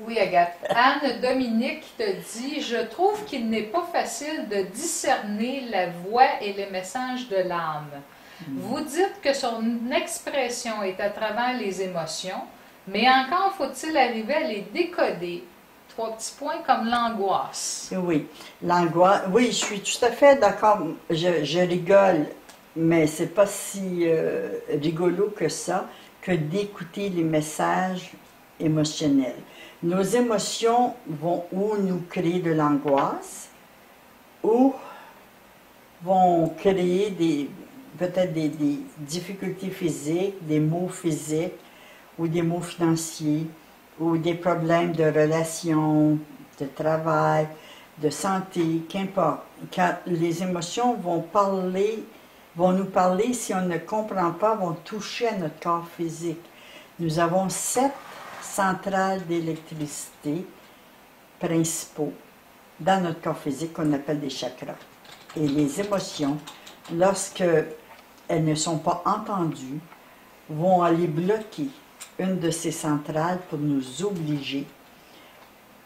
Oui, Agathe. Anne-Dominique te dit: Je trouve qu'il n'est pas facile de discerner la voix et les messages de l'âme. Vous dites que son expression est à travers les émotions, mais encore faut-il arriver à les décoder. 3 petits points comme l'angoisse. Oui, l'angoisse. Oui, je suis tout à fait d'accord. Je rigole, mais c'est pas si rigolo que ça, que d'écouter les messages émotionnels. Nos émotions vont ou nous créer de l'angoisse, ou vont créer peut-être des difficultés physiques, des maux physiques, ou des maux financiers, ou des problèmes de relations, de travail, de santé, qu'importe. Quand les émotions vont nous parler, si on ne comprend pas, vont toucher à notre corps physique. Nous avons 7 centrales d'électricité principaux dans notre corps physique qu'on appelle des chakras. Et les émotions, lorsque elles ne sont pas entendues, vont aller bloquer une de ces centrales pour nous obliger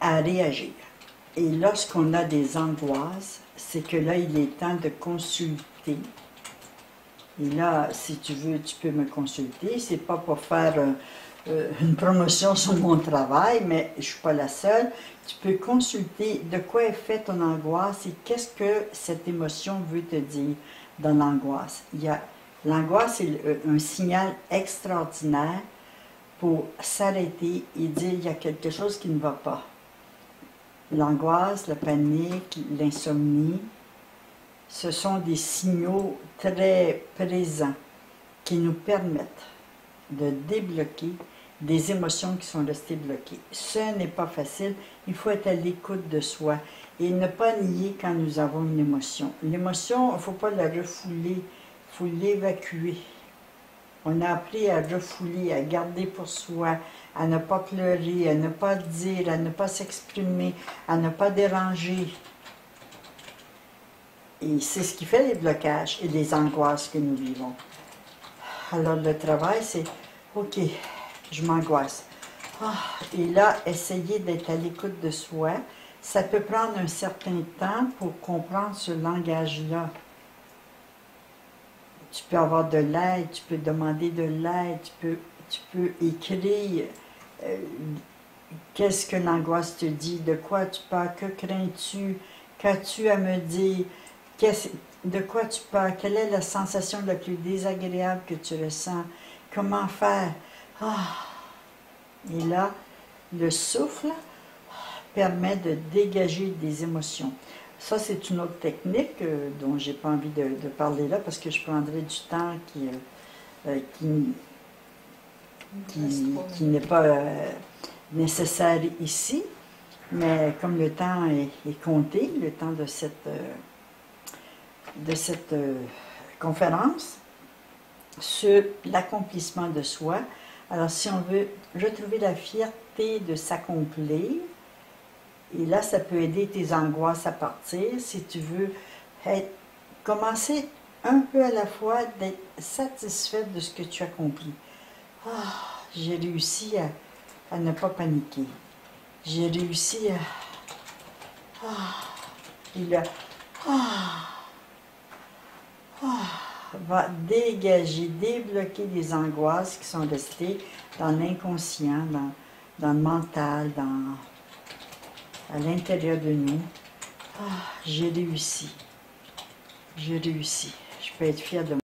à réagir. Et lorsqu'on a des angoisses, c'est que là, il est temps de consulter. Et là, si tu veux, tu peux me consulter. C'est pas pour faire une promotion sur mon travail, mais je suis pas la seule. Tu peux consulter de quoi est faite ton angoisse et qu'est-ce que cette émotion veut te dire dans l'angoisse. L'angoisse est un signal extraordinaire pour s'arrêter et dire il y a quelque chose qui ne va pas. L'angoisse, la panique, l'insomnie, ce sont des signaux très présents qui nous permettent de débloquer des émotions qui sont restées bloquées. Ce n'est pas facile, il faut être à l'écoute de soi et ne pas nier quand nous avons une émotion. L'émotion, il ne faut pas la refouler, il faut l'évacuer. On a appris à refouler, à garder pour soi, à ne pas pleurer, à ne pas dire, à ne pas s'exprimer, à ne pas déranger. Et c'est ce qui fait les blocages et les angoisses que nous vivons. Alors le travail, c'est « Ok, je m'angoisse. » Et là, essayer d'être à l'écoute de soi. Ça peut prendre un certain temps pour comprendre ce langage-là. Tu peux avoir de l'aide, tu peux demander de l'aide, tu peux écrire qu'est-ce que l'angoisse te dit, de quoi tu parles, que crains-tu, qu'as-tu à me dire, de quoi tu parles, quelle est la sensation la plus désagréable que tu ressens, comment faire. Et là, le souffle permet de dégager des émotions. Ça, c'est une autre technique dont je n'ai pas envie de parler là parce que je prendrais du temps qui n'est pas nécessaire ici. Mais comme le temps est compté, le temps de cette conférence sur l'accomplissement de soi, alors si on veut retrouver la fierté de s'accomplir, et là, ça peut aider tes angoisses à partir. Si tu veux commencer un peu à la fois, d'être satisfaite de ce que tu accomplis. J'ai réussi à ne pas paniquer. J'ai réussi et là, va dégager, débloquer des angoisses qui sont restées dans l'inconscient, dans le mental, à l'intérieur de nous. J'ai réussi. J'ai réussi. Je peux être fière de moi.